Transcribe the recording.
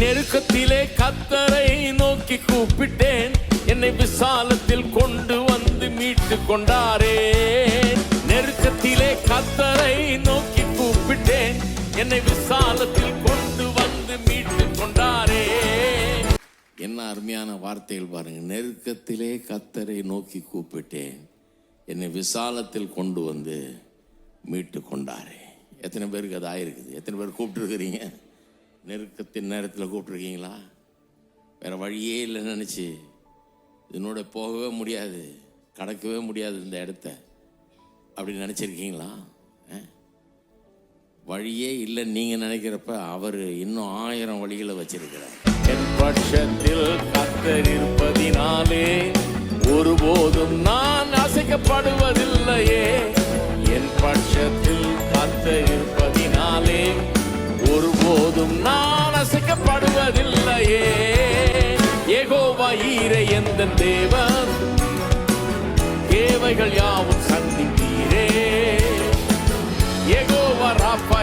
நெருக்கத்திலே கர்த்தரை நோக்கி கூப்பிட்டேன், என்னை விசாலத்தில் கொண்டு வந்து மீட்டு கொண்டாரே. நெருக்கத்திலே கர்த்தரை நோக்கி கூப்பிட்டேன், என்னை விசாலத்தில் கொண்டு வந்து மீட்டு கொண்டாரே. என்ன அருமையான வார்த்தைகள் பாருங்க. நெருக்கத்திலே கர்த்தரை நோக்கி கூப்பிட்டேன், என்னை விசாலத்தில் கொண்டு வந்து மீட்டு கொண்டாரே. எத்தனை பேருக்கு அது ஆயிருக்குது? எத்தனை பேர் கூப்பிட்டுருக்கிறீங்க? நெருக்கத்தின் நேரத்தில் கூப்பிட்ருக்கீங்களா? வேறு வழியே இல்லைன்னு நினச்சி இதனோட போகவே முடியாது, கடக்கவே முடியாது இந்த இடத்த அப்படி நினச்சிருக்கீங்களா? வழியே இல்லைன்னு நீங்கள் நினைக்கிறப்ப அவர் இன்னும் 1000 வழிகளை வச்சிருக்கிறார். என் பட்சத்தில் கர்த்தர் இருப்பதினாலே ஒருபோதும் நான் அசைக்கப்படுவதில்லையே. என் பட்சத்தில் கர்த்தர் இருப்பதினாலே ஒருபோதும் நான் அசைக்கப்படுவதில்லையே. யெகோவா ஈரே எந்தன் தேவன், தேவைகள் யாவும் சந்திப்பீரே. யெகோவா ராஃபா